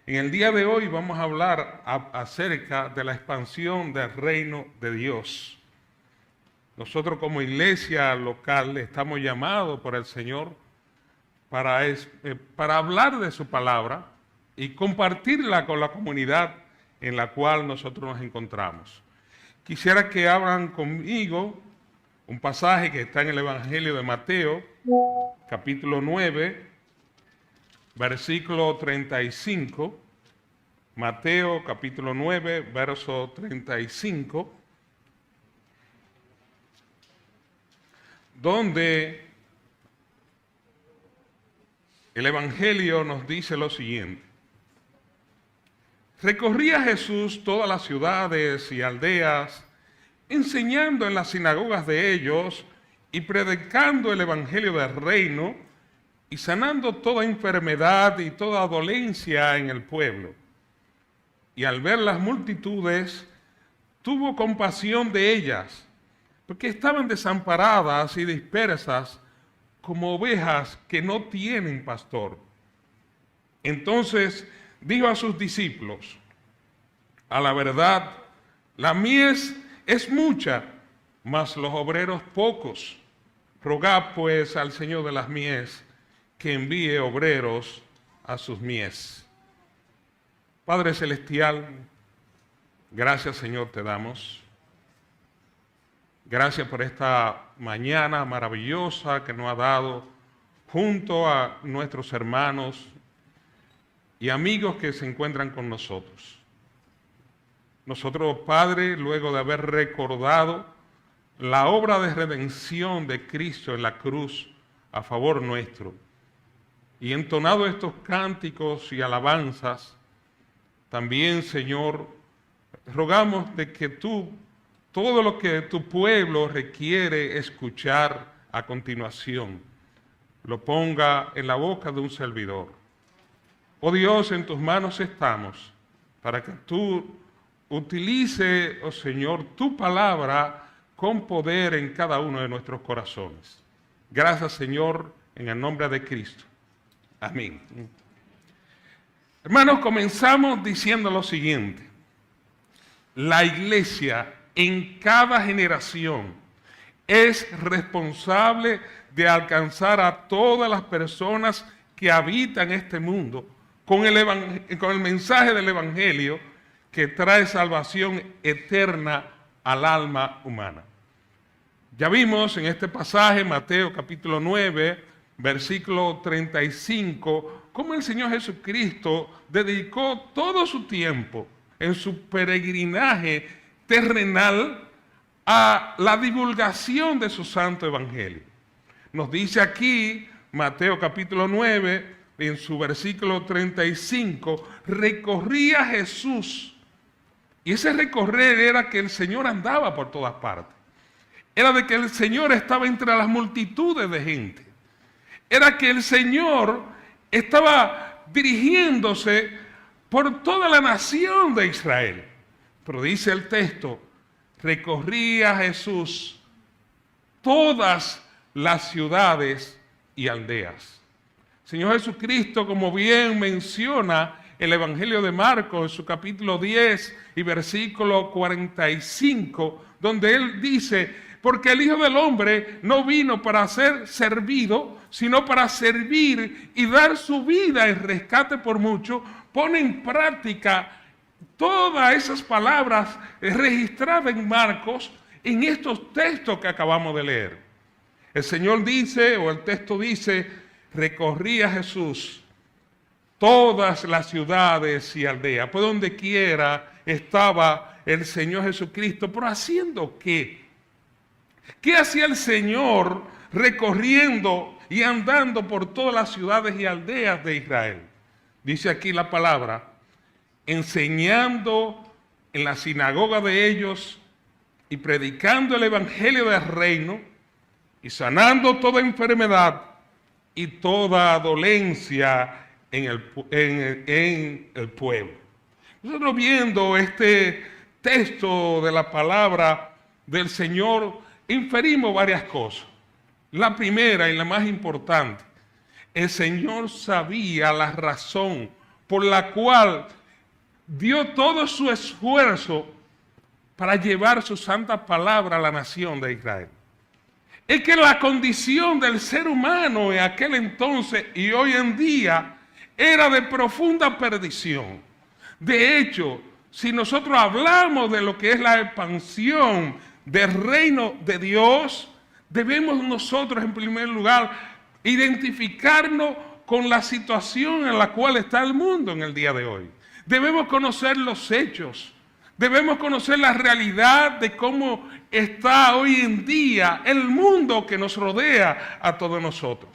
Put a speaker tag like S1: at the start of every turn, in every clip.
S1: En el día de hoy vamos a hablar acerca de la expansión del reino de Dios. Nosotros como iglesia local estamos llamados por el Señor para hablar de su palabra y compartirla con la comunidad en la cual nosotros nos encontramos. Quisiera que abran conmigo un pasaje que está en el Evangelio de Mateo, capítulo 9, versículo 35, Mateo capítulo 9, verso 35, donde el Evangelio nos dice lo siguiente: recorría Jesús todas las ciudades y aldeas, enseñando en las sinagogas de ellos y predicando el Evangelio del reino y sanando toda enfermedad y toda dolencia en el pueblo. Y al ver las multitudes, tuvo compasión de ellas, porque estaban desamparadas y dispersas como ovejas que no tienen pastor. Entonces dijo a sus discípulos: a la verdad, la mies es mucha, mas los obreros pocos. Rogad pues al Señor de las mies que envíe obreros a sus mies. Padre Celestial, gracias Señor te damos. Gracias por esta mañana maravillosa que nos ha dado junto a nuestros hermanos y amigos que se encuentran con nosotros. Nosotros, Padre, luego de haber recordado la obra de redención de Cristo en la cruz a favor nuestro, y entonado estos cánticos y alabanzas, también, Señor, rogamos de que todo lo que tu pueblo requiere escuchar a continuación, lo ponga en la boca de un servidor. Oh Dios, en tus manos estamos, para que tú utilice, oh Señor, tu palabra con poder en cada uno de nuestros corazones. Gracias, Señor, en el nombre de Cristo. Amén. Hermanos, comenzamos diciendo lo siguiente: la iglesia en cada generación es responsable de alcanzar a todas las personas que habitan este mundo con el mensaje del Evangelio que trae salvación eterna al alma humana. Ya vimos en este pasaje, Mateo capítulo 9, versículo 35, cómo el Señor Jesucristo dedicó todo su tiempo en su peregrinaje terrenal a la divulgación de su santo evangelio. Nos dice aquí, Mateo capítulo 9, en su versículo 35, recorría Jesús. Y ese recorrer era que el Señor andaba por todas partes. Era de que el Señor estaba entre las multitudes de gente. Era que el Señor estaba dirigiéndose por toda la nación de Israel. Pero dice el texto, recorría Jesús todas las ciudades y aldeas. Señor Jesucristo, como bien menciona el Evangelio de Marcos en su capítulo 10 y versículo 45, donde él dice: porque el Hijo del Hombre no vino para ser servido, sino para servir y dar su vida en rescate por muchos. Pone en práctica todas esas palabras registradas en Marcos en estos textos que acabamos de leer. El Señor dice, o el texto dice, recorría Jesús todas las ciudades y aldeas, por donde quiera estaba el Señor Jesucristo. ¿Pero haciendo qué? ¿Qué hacía el Señor recorriendo y andando por todas las ciudades y aldeas de Israel? Dice aquí la palabra, enseñando en la sinagoga de ellos y predicando el evangelio del reino y sanando toda enfermedad y toda dolencia en el pueblo. Nosotros viendo este texto de la palabra del Señor, inferimos varias cosas. La primera y la más importante, el Señor sabía la razón por la cual dio todo su esfuerzo para llevar su santa palabra a la nación de Israel. Es que la condición del ser humano en aquel entonces y hoy en día era de profunda perdición. De hecho, si nosotros hablamos de lo que es la expansión del reino de Dios, debemos nosotros en primer lugar identificarnos con la situación en la cual está el mundo en el día de hoy. Debemos conocer los hechos. Debemos conocer la realidad de cómo está hoy en día el mundo que nos rodea a todos nosotros.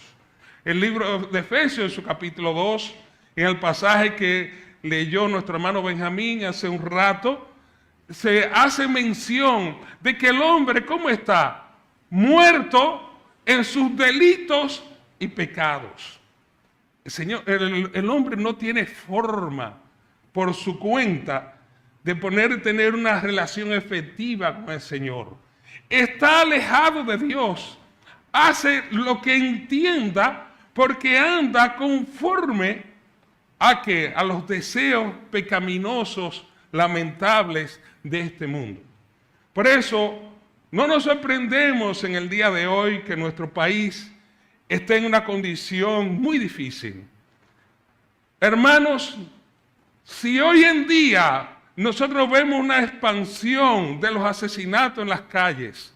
S1: El libro de Efesios, en su capítulo 2, en el pasaje que leyó nuestro hermano Benjamín hace un rato, se hace mención de que el hombre, ¿cómo está? Muerto en sus delitos y pecados. El hombre no tiene forma por su cuenta de tener una relación efectiva con el Señor. Está alejado de Dios. Hace lo que entienda porque anda conforme a los deseos pecaminosos, lamentables de este mundo. Por eso, no nos sorprendemos en el día de hoy que nuestro país esté en una condición muy difícil. Hermanos, si hoy en día nosotros vemos una expansión de los asesinatos en las calles,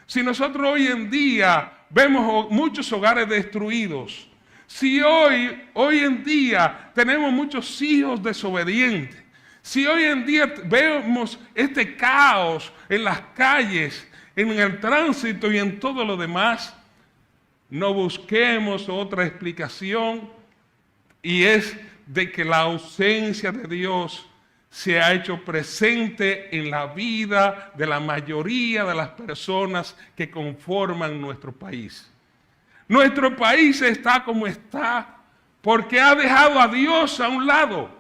S1: si nosotros hoy en día vemos muchos hogares destruidos, si hoy en día tenemos muchos hijos desobedientes, si hoy en día vemos este caos en las calles, en el tránsito y en todo lo demás, no busquemos otra explicación, y es de que la ausencia de Dios se ha hecho presente en la vida de la mayoría de las personas que conforman nuestro país. Nuestro país está como está porque ha dejado a Dios a un lado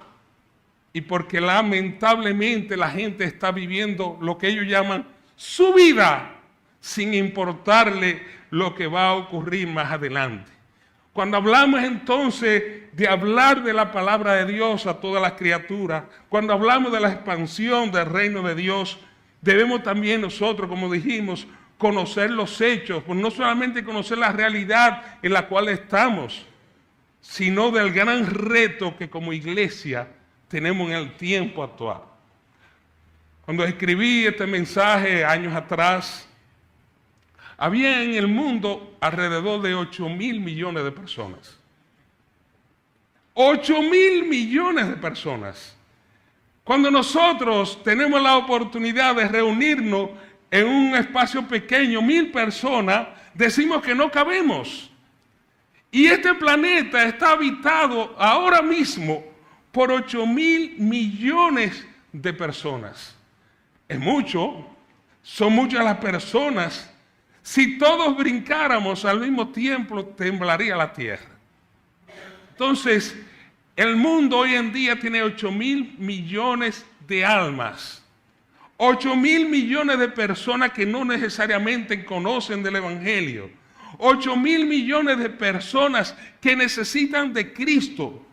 S1: y porque lamentablemente la gente está viviendo lo que ellos llaman su vida sin importarle lo que va a ocurrir más adelante. Cuando hablamos entonces de hablar de la palabra de Dios a todas las criaturas, cuando hablamos de la expansión del reino de Dios, debemos también nosotros, como dijimos, conocer los hechos, pues no solamente conocer la realidad en la cual estamos, sino del gran reto que como iglesia tenemos en el tiempo actual. Cuando escribí este mensaje años atrás, había en el mundo alrededor de 8.000 millones de personas. 8.000 millones de personas. Cuando nosotros tenemos la oportunidad de reunirnos en un espacio pequeño, 1.000 personas, decimos que no cabemos. Y este planeta está habitado ahora mismo por 8.000 millones de personas. Es mucho, son muchas las personas. Si todos brincáramos al mismo tiempo, temblaría la tierra. Entonces, el mundo hoy en día tiene 8.000 millones de almas. 8.000 millones de personas que no necesariamente conocen del Evangelio. 8.000 millones de personas que necesitan de Cristo.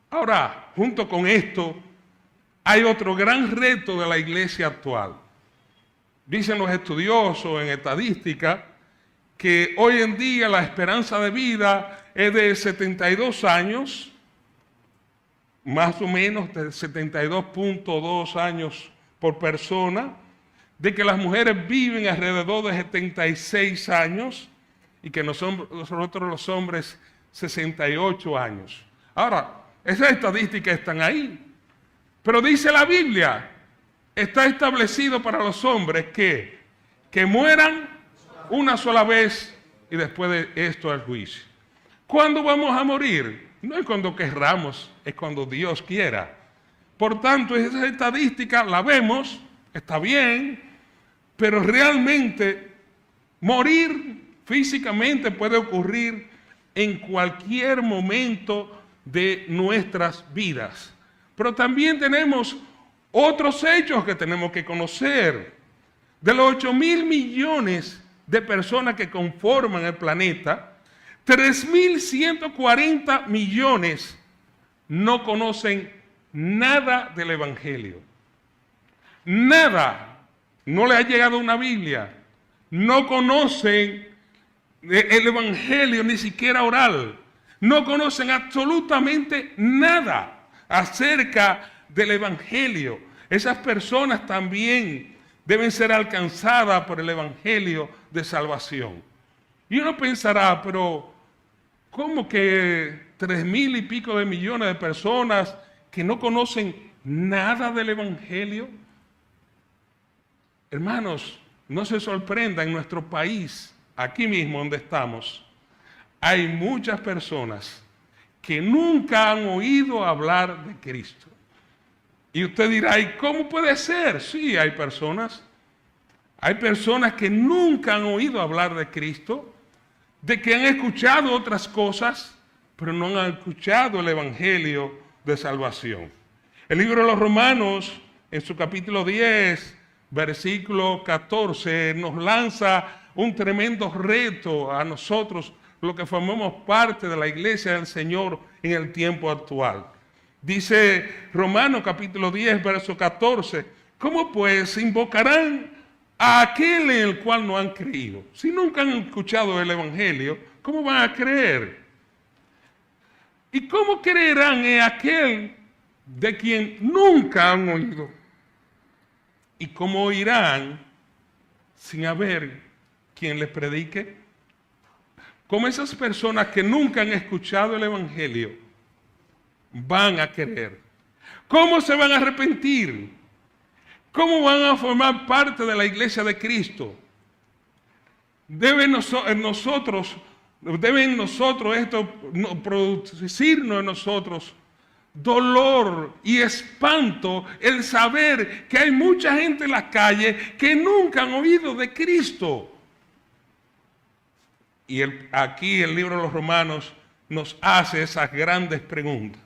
S1: Ahora, junto con esto, hay otro gran reto de la iglesia actual. Dicen los estudiosos en estadística que hoy en día la esperanza de vida es de 72 años, más o menos de 72.2 años por persona, de que las mujeres viven alrededor de 76 años y que nosotros los hombres 68 años. Ahora, esas estadísticas están ahí, pero dice la Biblia, está establecido para los hombres que mueran una sola vez y después de esto el juicio. ¿Cuándo vamos a morir? No es cuando querramos, es cuando Dios quiera. Por tanto, esa estadística la vemos, está bien, pero realmente morir físicamente puede ocurrir en cualquier momento de nuestras vidas. Pero también tenemos otros hechos que tenemos que conocer. De los 8.000 millones de personas que conforman el planeta, 3.140 millones no conocen nada del Evangelio. Nada. No le ha llegado una Biblia. No conocen el Evangelio, ni siquiera oral. No conocen absolutamente nada acerca del Evangelio. Esas personas también deben ser alcanzadas por el Evangelio de salvación. Y uno pensará, pero ¿cómo que 3,000 y pico de millones de personas que no conocen nada del Evangelio? Hermanos, no se sorprendan, en nuestro país, aquí mismo donde estamos, hay muchas personas que nunca han oído hablar de Cristo. Y usted dirá, ¿y cómo puede ser? Sí, hay personas que nunca han oído hablar de Cristo, de que han escuchado otras cosas, pero no han escuchado el Evangelio de salvación. El libro de los Romanos, en su capítulo 10, versículo 14, nos lanza un tremendo reto a nosotros, los que formamos parte de la iglesia del Señor en el tiempo actual. Dice Romanos capítulo 10, verso 14, ¿cómo pues invocarán a aquel en el cual no han creído? Si nunca han escuchado el Evangelio, ¿cómo van a creer? ¿Y cómo creerán en aquel de quien nunca han oído? ¿Y cómo oirán sin haber quien les predique? ¿Cómo esas personas que nunca han escuchado el Evangelio van a creer? ¿Cómo se van a arrepentir? ¿Cómo van a formar parte de la iglesia de Cristo? Deben nosotros esto producirnos en nosotros dolor y espanto el saber que hay mucha gente en las calles que nunca han oído de Cristo. Y aquí el libro de los Romanos nos hace esas grandes preguntas.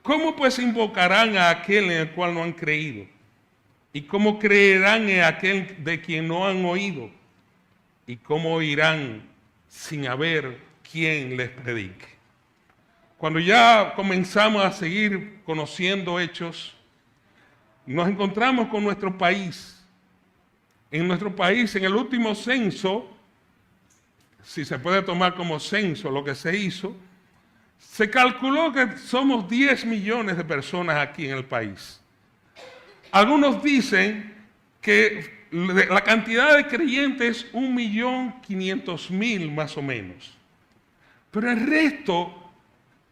S1: ¿Cómo pues invocarán a aquel en el cual no han creído? ¿Y cómo creerán en aquel de quien no han oído? ¿Y cómo oirán sin haber quien les predique? Cuando ya comenzamos a seguir conociendo hechos, nos encontramos con nuestro país. En nuestro país, en el último censo, si se puede tomar como censo lo que se hizo, se calculó que somos 10 millones de personas aquí en el país. Algunos dicen que la cantidad de creyentes es 1.500.000 más o menos. Pero el resto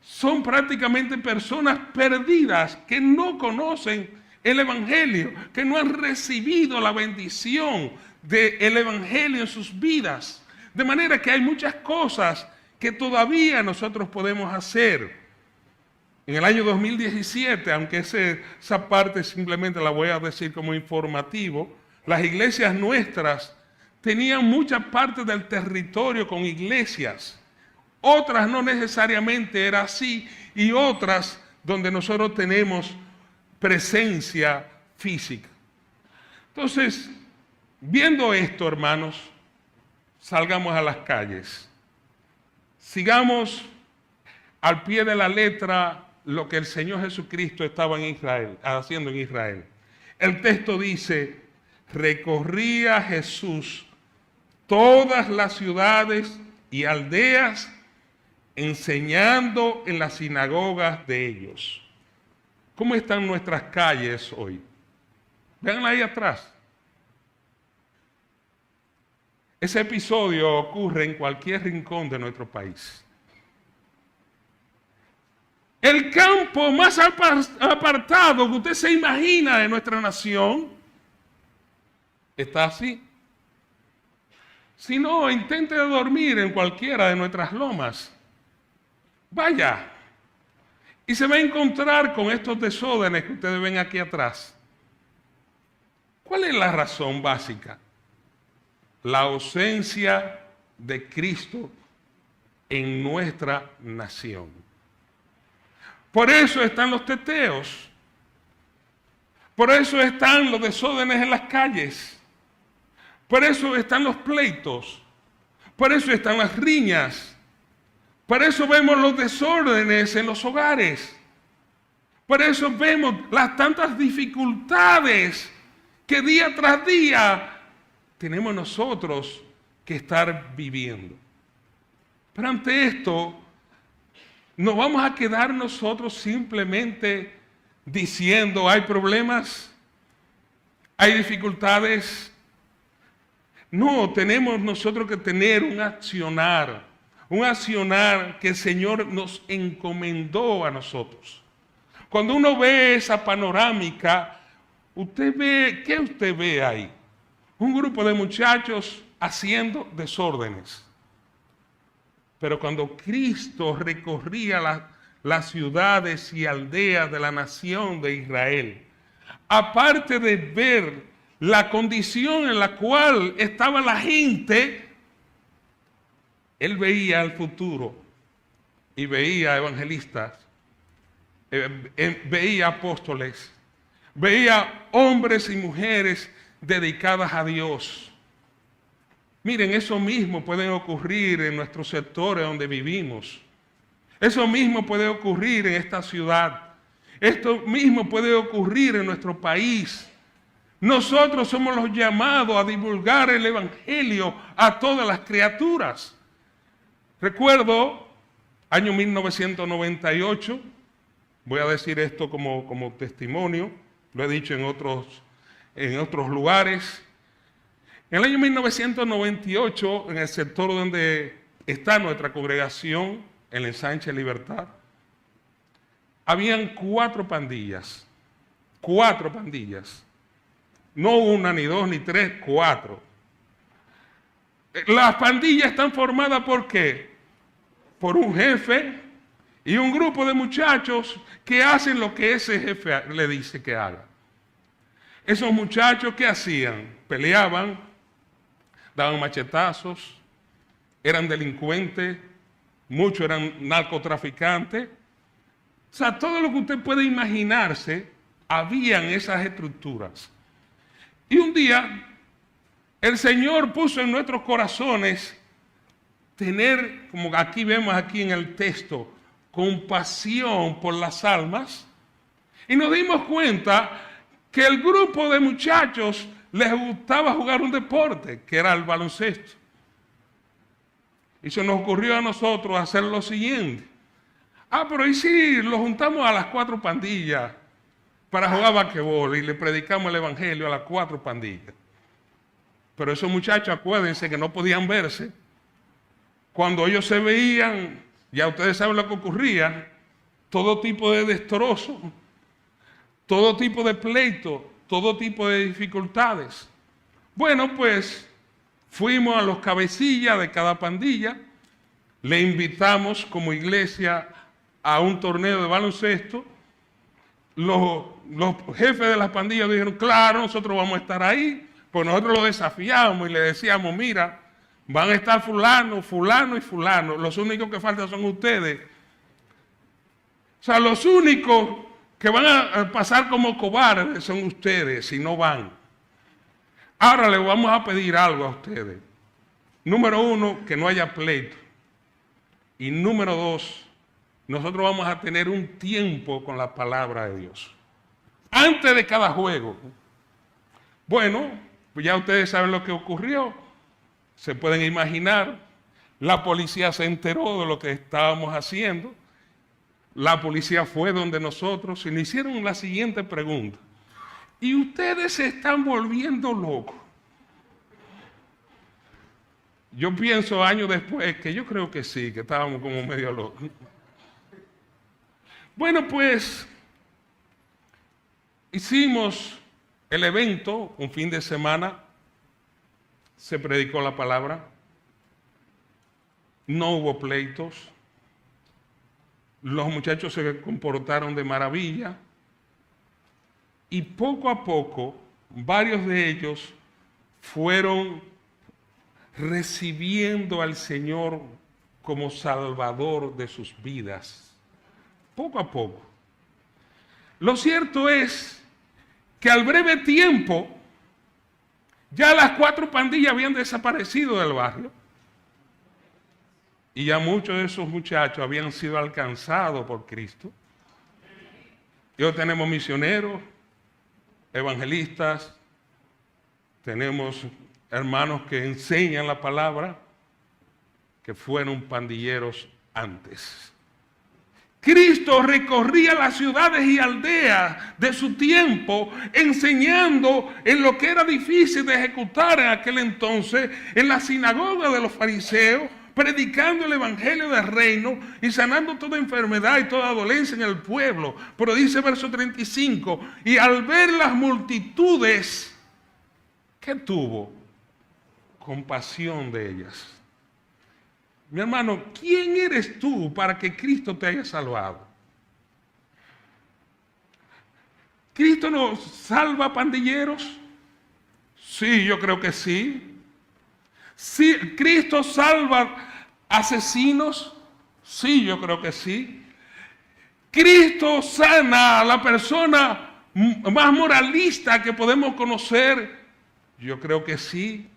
S1: son prácticamente personas perdidas que no conocen el Evangelio, que no han recibido la bendición del Evangelio en sus vidas. De manera que hay muchas cosas que todavía nosotros podemos hacer. En el año 2017, aunque esa parte simplemente la voy a decir como informativo, las iglesias nuestras tenían muchas partes del territorio con iglesias. Otras no necesariamente era así y otras donde nosotros tenemos presencia física. Entonces, viendo esto, hermanos, salgamos a las calles. Sigamos al pie de la letra lo que el Señor Jesucristo estaba haciendo en Israel. El texto dice, recorría Jesús todas las ciudades y aldeas, enseñando en las sinagogas de ellos. ¿Cómo están nuestras calles hoy? Véanla ahí atrás. Ese episodio ocurre en cualquier rincón de nuestro país. El campo más apartado que usted se imagina de nuestra nación está así. Si no, intente dormir en cualquiera de nuestras lomas. Vaya. Y se va a encontrar con estos desórdenes que ustedes ven aquí atrás. ¿Cuál es la razón básica? La ausencia de Cristo en nuestra nación. Por eso están los teteos. Por eso están los desórdenes en las calles. Por eso están los pleitos. Por eso están las riñas. Por eso vemos los desórdenes en los hogares. Por eso vemos las tantas dificultades que día tras día tenemos nosotros que estar viviendo. Pero ante esto, ¿no vamos a quedar nosotros simplemente diciendo hay problemas, hay dificultades? No, tenemos nosotros que tener un accionar que el Señor nos encomendó a nosotros. Cuando uno ve esa panorámica, ¿qué usted ve ahí? Un grupo de muchachos haciendo desórdenes. Pero cuando Cristo recorría las ciudades y aldeas de la nación de Israel, aparte de ver la condición en la cual estaba la gente, Él veía el futuro y veía evangelistas, veía apóstoles, veía hombres y mujeres dedicadas a Dios. Miren, eso mismo puede ocurrir en nuestros sectores donde vivimos. Eso mismo puede ocurrir en esta ciudad. Esto mismo puede ocurrir en nuestro país. Nosotros somos los llamados a divulgar el evangelio a todas las criaturas. Recuerdo, año 1998, voy a decir esto como testimonio, lo he dicho en otros lugares. En el año 1998, en el sector donde está nuestra congregación, en el Ensanche Libertad, habían 4 pandillas. 4 pandillas. No una, ni 2, ni 3, 4. Las pandillas están formadas ¿por qué? Por un jefe y un grupo de muchachos que hacen lo que ese jefe le dice que haga. Esos muchachos, ¿qué hacían? Peleaban, daban machetazos, eran delincuentes, muchos eran narcotraficantes. O sea, todo lo que usted puede imaginarse, habían esas estructuras. Y un día, el Señor puso en nuestros corazones tener, como aquí vemos aquí en el texto, compasión por las almas. Y nos dimos cuenta que el grupo de muchachos les gustaba jugar un deporte, que era el baloncesto. Y se nos ocurrió a nosotros hacer lo siguiente. Pero ¿y si lo juntamos a las 4 pandillas para jugar basquetbol y le predicamos el evangelio a las 4 pandillas? Pero esos muchachos, acuérdense que no podían verse. Cuando ellos se veían, ya ustedes saben lo que ocurría, todo tipo de destrozos, todo tipo de pleitos, todo tipo de dificultades. Bueno, pues fuimos a los cabecillas de cada pandilla, le invitamos como iglesia a un torneo de baloncesto. Los jefes de las pandillas dijeron, claro, nosotros vamos a estar ahí, pues nosotros lo desafiamos y le decíamos, mira, van a estar fulano, fulano y fulano, los únicos que faltan son ustedes. O sea, los únicos que van a pasar como cobardes son ustedes si no van. Ahora les vamos a pedir algo a ustedes. Número 1, que no haya pleito. Y número 2, nosotros vamos a tener un tiempo con la palabra de Dios. Antes de cada juego. Bueno, pues ya ustedes saben lo que ocurrió. Se pueden imaginar. La policía se enteró de lo que estábamos haciendo. La policía fue donde nosotros y le hicieron la siguiente pregunta. ¿Y ustedes se están volviendo locos? Yo pienso años después que yo creo que sí, que estábamos como medio locos. Bueno, pues hicimos el evento, un fin de semana, se predicó la palabra, no hubo pleitos, los muchachos se comportaron de maravilla y poco a poco varios de ellos fueron recibiendo al Señor como Salvador de sus vidas. Poco a poco. Lo cierto es que al breve tiempo ya las 4 pandillas habían desaparecido del barrio y ya muchos de esos muchachos habían sido alcanzados por Cristo. Y hoy tenemos misioneros, evangelistas, tenemos hermanos que enseñan la palabra, que fueron pandilleros antes. Cristo recorría las ciudades y aldeas de su tiempo, enseñando en lo que era difícil de ejecutar en aquel entonces, en la sinagoga de los fariseos, predicando el evangelio del reino y sanando toda enfermedad y toda dolencia en el pueblo. Pero dice verso 35, y al ver las multitudes, ¿qué tuvo? Compasión de ellas. Mi hermano, ¿quién eres tú para que Cristo te haya salvado? ¿Cristo nos salva pandilleros? Sí, yo creo que sí. Sí, ¿Cristo salva asesinos? Sí, yo creo que sí. ¿Cristo sana a la persona más moralista que podemos conocer? Yo creo que sí.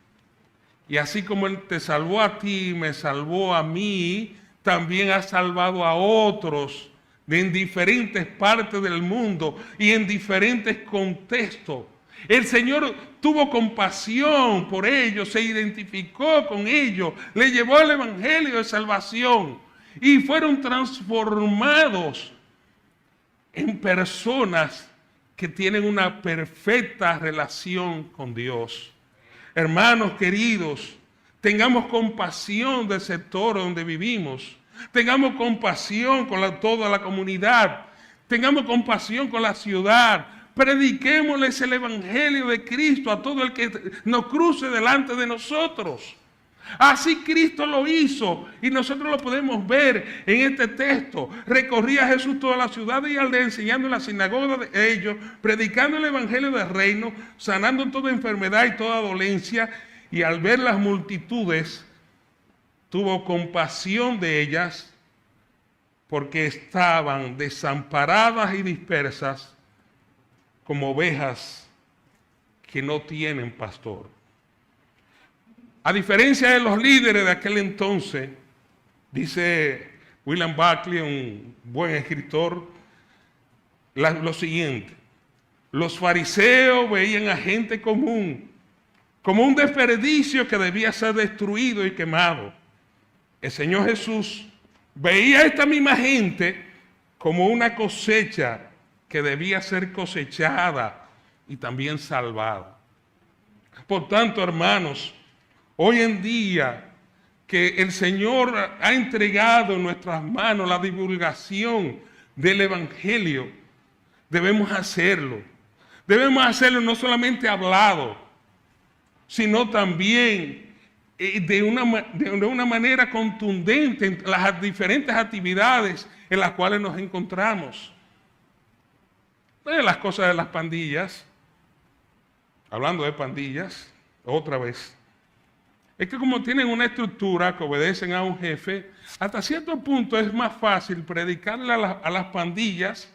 S1: Y así como Él te salvó a ti, me salvó a mí, también ha salvado a otros en diferentes partes del mundo y en diferentes contextos. El Señor tuvo compasión por ellos, se identificó con ellos, le llevó el evangelio de salvación y fueron transformados en personas que tienen una perfecta relación con Dios. Hermanos queridos, tengamos compasión del sector donde vivimos, tengamos compasión con toda la comunidad, tengamos compasión con la ciudad, prediquémosles el evangelio de Cristo a todo el que nos cruce delante de nosotros. Así Cristo lo hizo y nosotros lo podemos ver en este texto. Recorría Jesús toda la ciudad y aldea enseñando en la sinagoga de ellos, predicando el evangelio del reino, sanando toda enfermedad y toda dolencia. Y al ver las multitudes, tuvo compasión de ellas porque estaban desamparadas y dispersas como ovejas que no tienen pastor. A diferencia de los líderes de aquel entonces, dice William Buckley, un buen escritor, lo siguiente: los fariseos veían a gente común como un desperdicio que debía ser destruido y quemado. El Señor Jesús veía a esta misma gente como una cosecha que debía ser cosechada y también salvada. Por tanto, hermanos, hoy en día que el Señor ha entregado en nuestras manos la divulgación del Evangelio, debemos hacerlo. Debemos hacerlo no solamente hablado, sino también de una manera contundente en las diferentes actividades en las cuales nos encontramos. Las cosas de las pandillas, hablando de pandillas, otra vez. Es que como tienen una estructura que obedecen a un jefe, hasta cierto punto es más fácil predicarle a las pandillas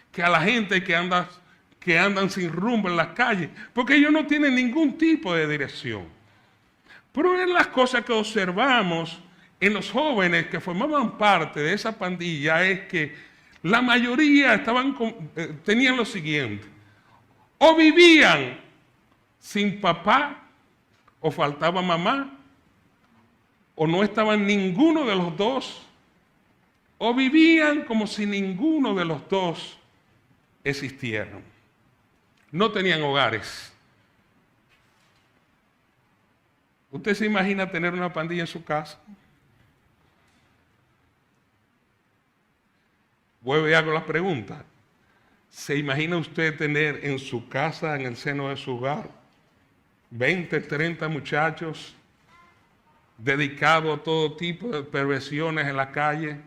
S1: que a la gente que andan sin rumbo en las calles, porque ellos no tienen ningún tipo de dirección. Pero una de las cosas que observamos en los jóvenes que formaban parte de esa pandilla es que la mayoría tenían lo siguiente: o vivían sin papá, o faltaba mamá, o no estaban ninguno de los dos, o vivían como si ninguno de los dos existieran. No tenían hogares. ¿Usted se imagina tener una pandilla en su casa? Vuelvo y hago la pregunta. ¿Se imagina usted tener en su casa, en el seno de su hogar, 20, 30 muchachos dedicados a todo tipo de perversiones en la calle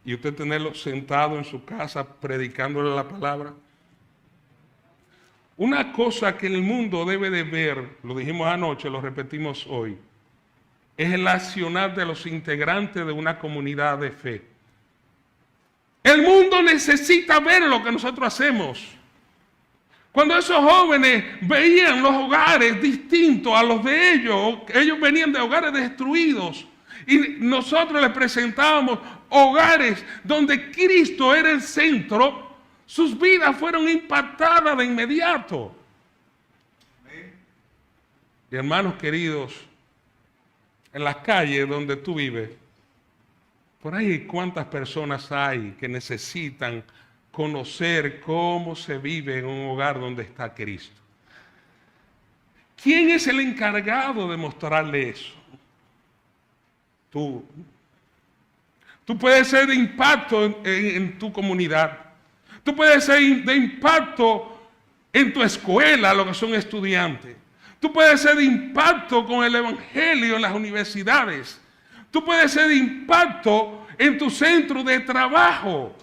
S1: y usted tenerlos sentados en su casa predicándole la palabra? Una cosa que el mundo debe de ver, lo dijimos anoche, lo repetimos hoy, es el accionar de los integrantes de una comunidad de fe. El mundo necesita ver lo que nosotros hacemos. Cuando esos jóvenes veían los hogares distintos a los de ellos venían de hogares destruidos y nosotros les presentábamos hogares donde Cristo era el centro, sus vidas fueron impactadas de inmediato. Y hermanos queridos, en las calles donde tú vives, por ahí cuántas personas hay que necesitan conocer cómo se vive en un hogar donde está Cristo. ¿Quién es el encargado de mostrarle eso? Tú. Tú puedes ser de impacto en tu comunidad. Tú puedes ser de impacto en tu escuela, lo que son estudiantes. Tú puedes ser de impacto con el evangelio en las universidades. Tú puedes ser de impacto en tu centro de trabajo.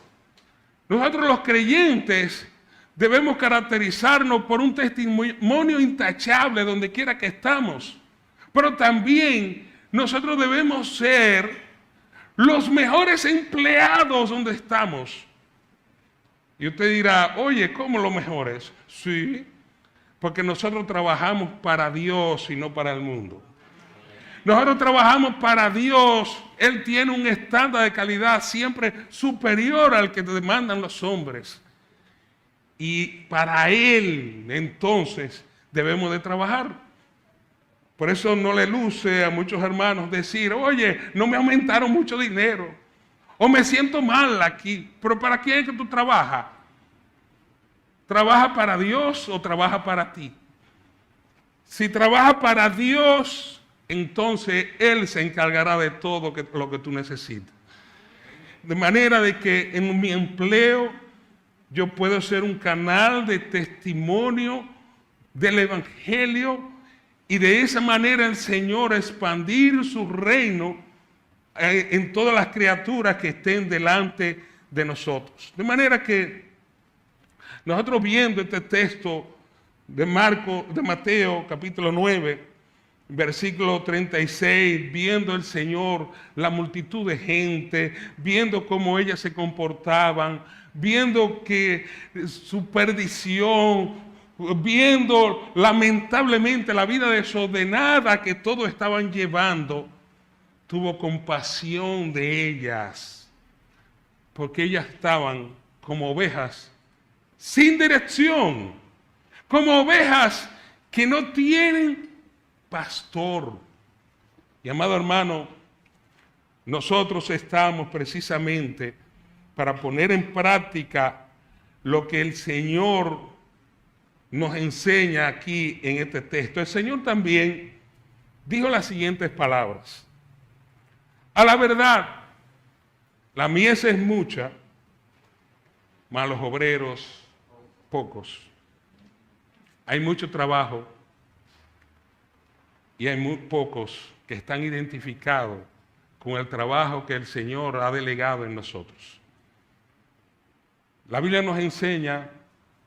S1: Nosotros los creyentes debemos caracterizarnos por un testimonio intachable donde quiera que estamos. Pero también nosotros debemos ser los mejores empleados donde estamos. Y usted dirá, oye, ¿cómo los mejores? Sí, porque nosotros trabajamos para Dios y no para el mundo. Nosotros trabajamos para Dios. Él tiene un estándar de calidad siempre superior al que demandan los hombres. Y para Él, entonces, debemos de trabajar. Por eso no le luce a muchos hermanos decir, oye, no me aumentaron mucho dinero, o me siento mal aquí. Pero ¿para quién es que tú trabajas? ¿Trabaja para Dios o trabaja para ti? Si trabaja para Dios, entonces Él se encargará de todo lo que tú necesitas. De manera de que en mi empleo yo puedo ser un canal de testimonio del Evangelio y de esa manera el Señor expandir su reino en todas las criaturas que estén delante de nosotros. De manera que nosotros viendo este texto de Mateo capítulo 9, versículo 36, viendo el Señor, la multitud de gente, viendo cómo ellas se comportaban, viendo que su perdición, viendo lamentablemente la vida desordenada que todos estaban llevando, tuvo compasión de ellas, porque ellas estaban como ovejas sin dirección, como ovejas que no tienen pastor. Y amado hermano, nosotros estamos precisamente para poner en práctica lo que el Señor nos enseña aquí en este texto. El Señor también dijo las siguientes palabras: a la verdad, la mies es mucha, mas los obreros pocos. Hay mucho trabajo y hay muy pocos que están identificados con el trabajo que el Señor ha delegado en nosotros. La Biblia nos enseña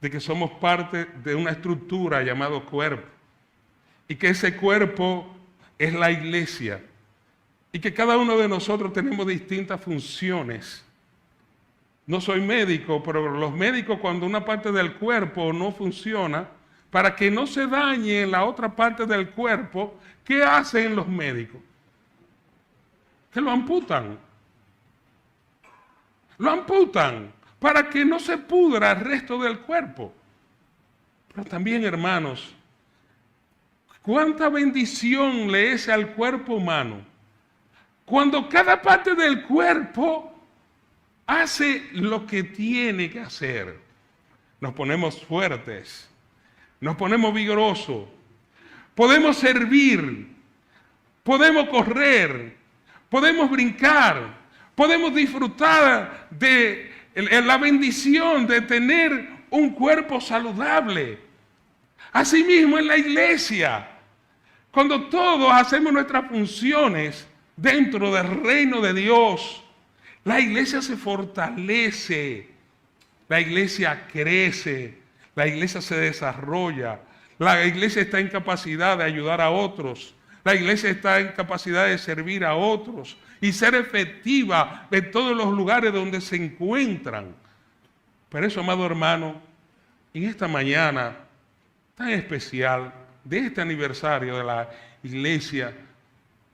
S1: de que somos parte de una estructura llamada cuerpo, y que ese cuerpo es la iglesia, y que cada uno de nosotros tenemos distintas funciones. No soy médico, pero los médicos, cuando una parte del cuerpo no funciona, para que no se dañe la otra parte del cuerpo, ¿qué hacen los médicos? Que lo amputan. Lo amputan para que no se pudra el resto del cuerpo. Pero también, hermanos, ¿cuánta bendición le es al cuerpo humano cuando cada parte del cuerpo hace lo que tiene que hacer? Nos ponemos fuertes, nos ponemos vigorosos, podemos servir, podemos correr, podemos brincar, podemos disfrutar de la bendición de tener un cuerpo saludable. Asimismo en la iglesia, cuando todos hacemos nuestras funciones dentro del reino de Dios, la iglesia se fortalece, la iglesia crece, la iglesia se desarrolla, la iglesia está en capacidad de ayudar a otros, la iglesia está en capacidad de servir a otros y ser efectiva en todos los lugares donde se encuentran. Por eso, amado hermano, en esta mañana tan especial de este aniversario de la iglesia,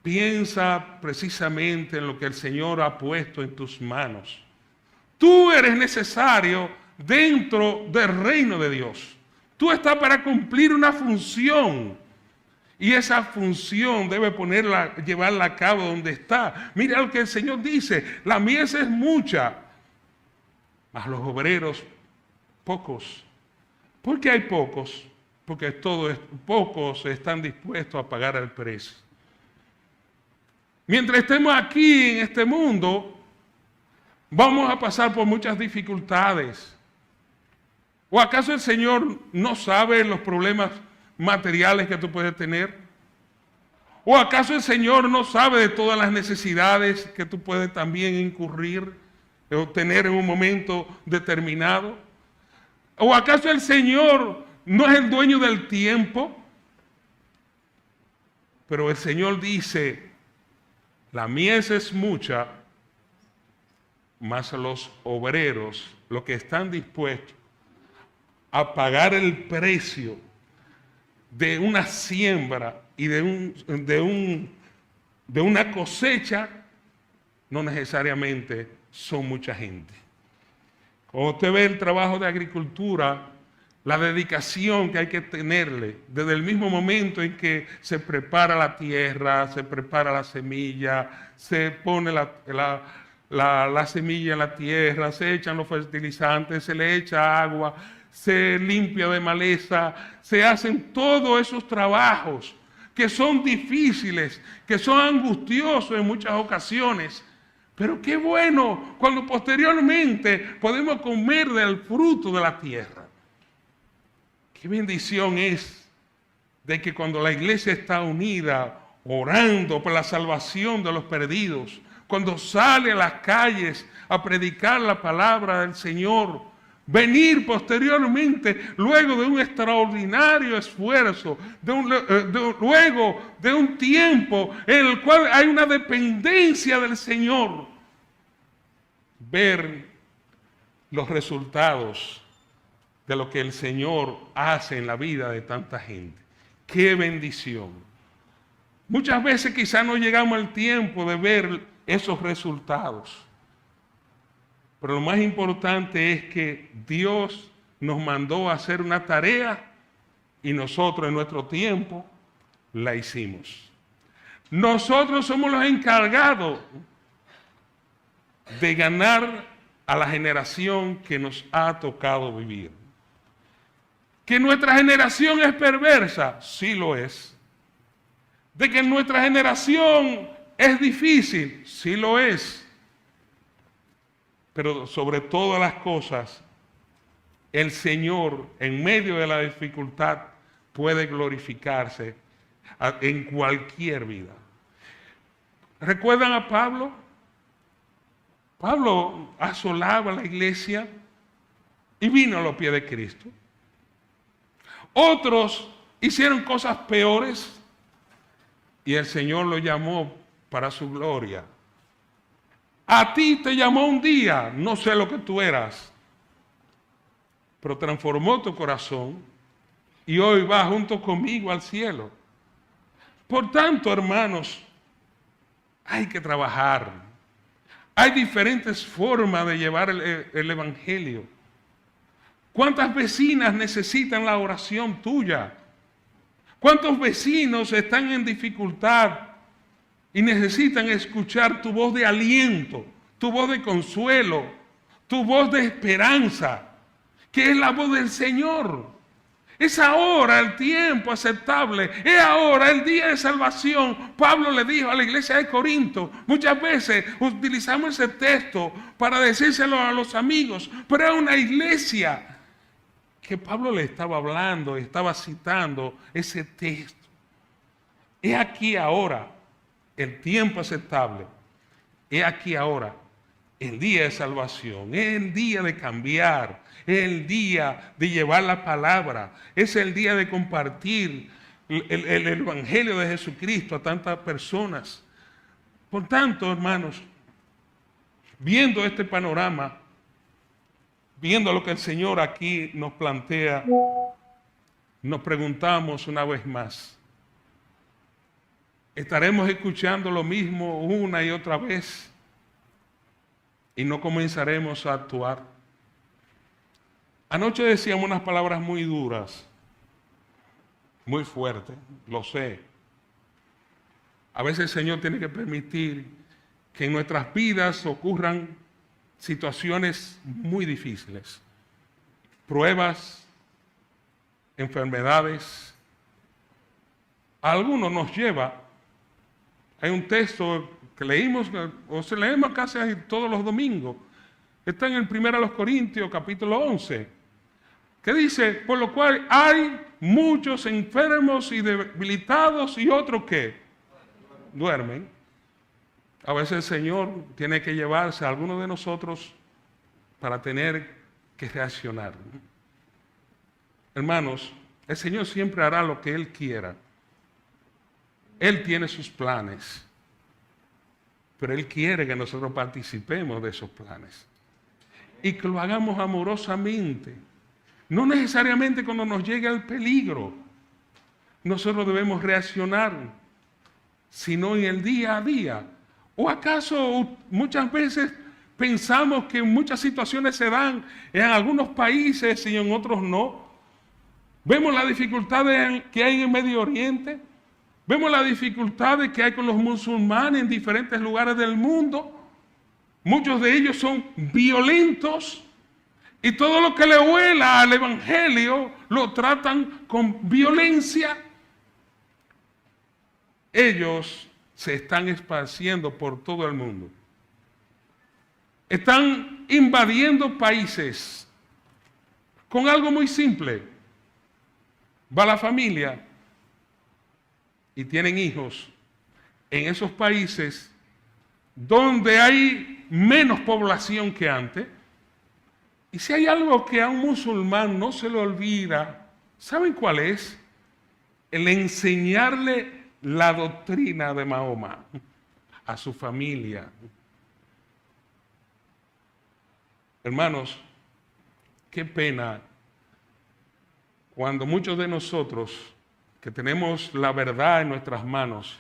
S1: piensa precisamente en lo que el Señor ha puesto en tus manos. Tú eres necesario dentro del reino de Dios. Tú estás para cumplir una función. Y esa función debe llevarla a cabo donde está. Mira lo que el Señor dice: la mies es mucha, mas los obreros pocos. ¿Por qué hay pocos? Porque pocos están dispuestos a pagar el precio. Mientras estemos aquí en este mundo, vamos a pasar por muchas dificultades. ¿O acaso el Señor no sabe los problemas materiales que tú puedes tener? ¿O acaso el Señor no sabe de todas las necesidades que tú puedes también incurrir o tener en un momento determinado? ¿O acaso el Señor no es el dueño del tiempo? Pero el Señor dice: la mies es mucha, mas los obreros, los que están dispuestos a pagar el precio de una siembra y de una cosecha, no necesariamente son mucha gente. Cuando usted ve el trabajo de agricultura, la dedicación que hay que tenerle, desde el mismo momento en que se prepara la tierra, se prepara la semilla, se pone la semilla en la tierra, se echan los fertilizantes, se le echa agua, se limpia de maleza, se hacen todos esos trabajos que son difíciles, que son angustiosos en muchas ocasiones. Pero qué bueno cuando posteriormente podemos comer del fruto de la tierra. Qué bendición es de que cuando la iglesia está unida, orando por la salvación de los perdidos, cuando sale a las calles a predicar la palabra del Señor, venir posteriormente, luego de un extraordinario esfuerzo, luego de un tiempo en el cual hay una dependencia del Señor, ver los resultados de lo que el Señor hace en la vida de tanta gente. ¡Qué bendición! Muchas veces quizás no llegamos al tiempo de ver esos resultados. Pero lo más importante es que Dios nos mandó a hacer una tarea y nosotros en nuestro tiempo la hicimos. Nosotros somos los encargados de ganar a la generación que nos ha tocado vivir. ¿Que nuestra generación es perversa? Sí lo es. ¿De que nuestra generación es difícil? Sí lo es. Pero sobre todas las cosas, el Señor, en medio de la dificultad, puede glorificarse en cualquier vida. ¿Recuerdan a Pablo? Pablo asolaba la iglesia y vino a los pies de Cristo. Otros hicieron cosas peores y el Señor lo llamó para su gloria. A ti te llamó un día, no sé lo que tú eras, pero transformó tu corazón y hoy vas junto conmigo al cielo. Por tanto, hermanos, hay que trabajar. Hay diferentes formas de llevar el evangelio. ¿Cuántas vecinas necesitan la oración tuya? ¿Cuántos vecinos están en dificultad y necesitan escuchar tu voz de aliento, tu voz de consuelo, tu voz de esperanza, que es la voz del Señor? Es ahora el tiempo aceptable, es ahora el día de salvación. Pablo le dijo a la iglesia de Corinto, muchas veces utilizamos ese texto para decírselo a los amigos, pero es una iglesia que Pablo le estaba hablando, estaba citando ese texto. Es aquí ahora el tiempo aceptable, es aquí ahora el día de salvación, es el día de cambiar, es el día de llevar la palabra, es el día de compartir el evangelio de Jesucristo a tantas personas. Por tanto, hermanos, viendo este panorama, viendo lo que el Señor aquí nos plantea, nos preguntamos una vez más, ¿estaremos escuchando lo mismo una y otra vez y no comenzaremos a actuar? Anoche decíamos unas palabras muy duras, muy fuertes, lo sé. A veces el Señor tiene que permitir que en nuestras vidas ocurran situaciones muy difíciles, pruebas, enfermedades. A algunos nos lleva. Hay un texto que leímos, o se leemos casi todos los domingos, está en el 1 Corintios, capítulo 11, que dice, por lo cual hay muchos enfermos y debilitados y otros que duermen. A veces el Señor tiene que llevarse a algunos de nosotros para tener que reaccionar. Hermanos, el Señor siempre hará lo que Él quiera. Él tiene sus planes, pero Él quiere que nosotros participemos de esos planes y que lo hagamos amorosamente. No necesariamente cuando nos llegue el peligro nosotros debemos reaccionar, sino en el día a día. ¿O acaso muchas veces pensamos que muchas situaciones se dan en algunos países y en otros no? Vemos las dificultades que hay en el Medio Oriente, vemos las dificultades que hay con los musulmanes en diferentes lugares del mundo. Muchos de ellos son violentos y todo lo que le huela al Evangelio lo tratan con violencia. Ellos se están esparciendo por todo el mundo. Están invadiendo países con algo muy simple. Va la familia y tienen hijos en esos países donde hay menos población que antes. Y si hay algo que a un musulmán no se le olvida, ¿saben cuál es? El enseñarle la doctrina de Mahoma a su familia. Hermanos, qué pena cuando muchos de nosotros que tenemos la verdad en nuestras manos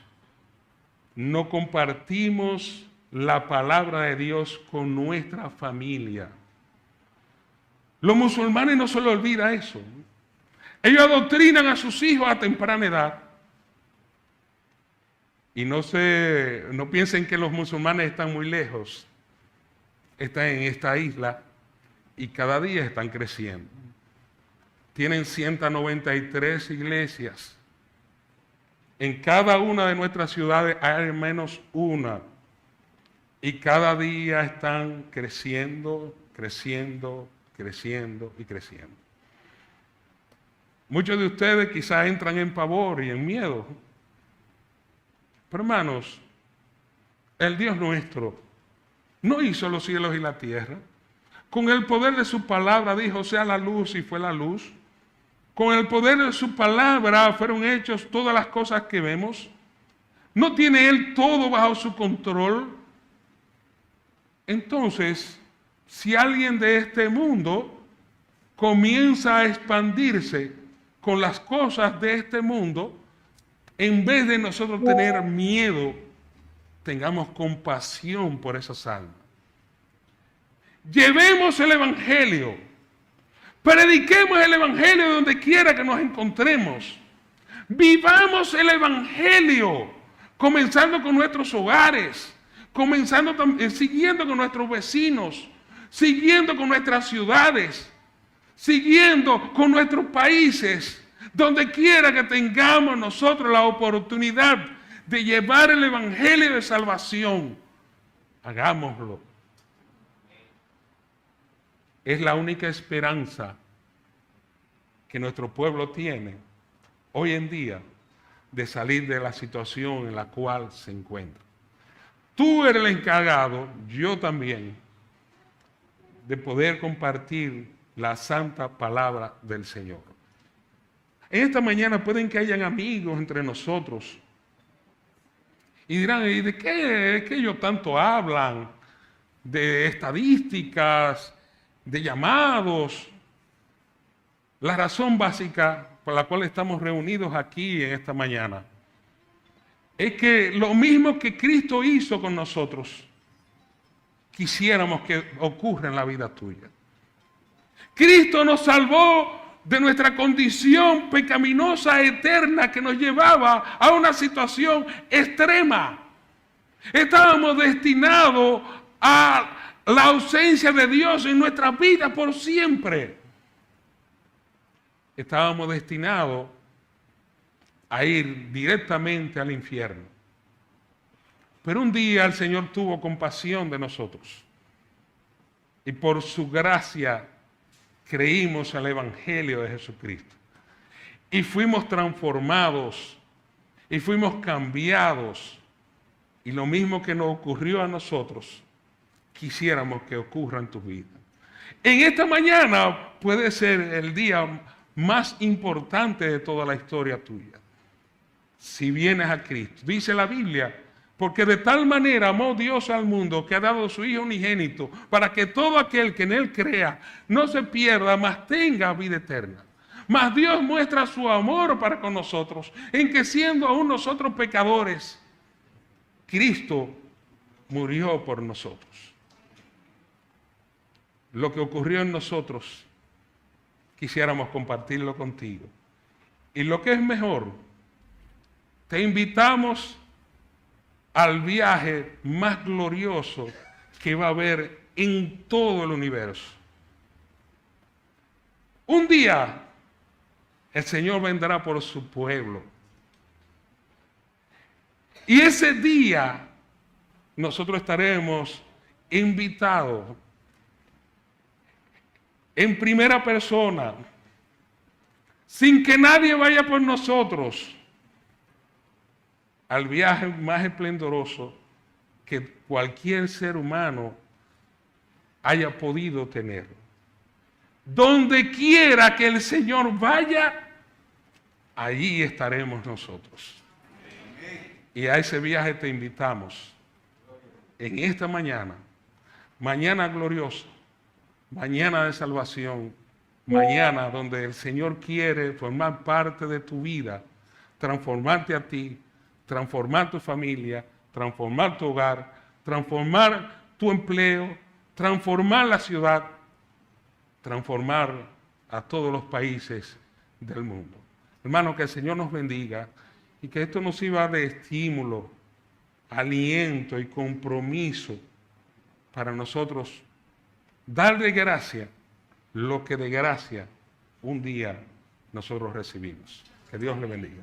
S1: no compartimos la palabra de Dios con nuestra familia. Los musulmanes no se les olvida eso. Ellos adoctrinan a sus hijos a temprana edad. Y no piensen que los musulmanes están muy lejos. Están en esta isla y cada día están creciendo. Tienen 193 iglesias. En cada una de nuestras ciudades hay al menos una. Y cada día están creciendo, creciendo, creciendo y creciendo. Muchos de ustedes quizás entran en pavor y en miedo. Pero hermanos, el Dios nuestro no hizo los cielos y la tierra. Con el poder de su palabra dijo, sea la luz, y fue la luz. Con el poder de su palabra fueron hechas todas las cosas que vemos. ¿No tiene Él todo bajo su control? Entonces, si alguien de este mundo comienza a expandirse con las cosas de este mundo, en vez de nosotros tener miedo, tengamos compasión por esas almas. Llevemos el Evangelio. Prediquemos el Evangelio donde quiera que nos encontremos. Vivamos el Evangelio, comenzando con nuestros hogares, siguiendo con nuestros vecinos, siguiendo con nuestras ciudades, siguiendo con nuestros países. Donde quiera que tengamos nosotros la oportunidad de llevar el Evangelio de salvación, hagámoslo. Es la única esperanza que nuestro pueblo tiene hoy en día de salir de la situación en la cual se encuentra. Tú eres el encargado, yo también, de poder compartir la santa palabra del Señor. En esta mañana pueden que hayan amigos entre nosotros y dirán, ¿y de qué ellos tanto hablan? De estadísticas, de llamados. La razón básica por la cual estamos reunidos aquí en esta mañana es que lo mismo que Cristo hizo con nosotros, quisiéramos que ocurra en la vida tuya. Cristo nos salvó de nuestra condición pecaminosa eterna que nos llevaba a una situación extrema. Estábamos destinados a la ausencia de Dios en nuestra vida por siempre. Estábamos destinados a ir directamente al infierno. Pero un día el Señor tuvo compasión de nosotros. Y por su gracia creímos en el Evangelio de Jesucristo. Y fuimos transformados. Y fuimos cambiados. Y lo mismo que nos ocurrió a nosotros, quisiéramos que ocurra en tu vida. En esta mañana puede ser el día más importante de toda la historia tuya. Si vienes a Cristo. Dice la Biblia, porque de tal manera amó Dios al mundo que ha dado a su Hijo unigénito para que todo aquel que en Él crea no se pierda, mas tenga vida eterna. Mas Dios muestra su amor para con nosotros en que siendo aún nosotros pecadores, Cristo murió por nosotros. Lo que ocurrió en nosotros, quisiéramos compartirlo contigo. Y lo que es mejor, te invitamos al viaje más glorioso que va a haber en todo el universo. Un día el Señor vendrá por su pueblo. Y ese día nosotros estaremos invitados en primera persona, sin que nadie vaya por nosotros, al viaje más esplendoroso que cualquier ser humano haya podido tener. Donde quiera que el Señor vaya, allí estaremos nosotros. Y a ese viaje te invitamos en esta mañana, mañana gloriosa, mañana de salvación, mañana donde el Señor quiere formar parte de tu vida, transformarte a ti, transformar tu familia, transformar tu hogar, transformar tu empleo, transformar la ciudad, transformar a todos los países del mundo. Hermano, que el Señor nos bendiga y que esto nos sirva de estímulo, aliento y compromiso para nosotros dar de gracia lo que de gracia un día nosotros recibimos. Que Dios le bendiga.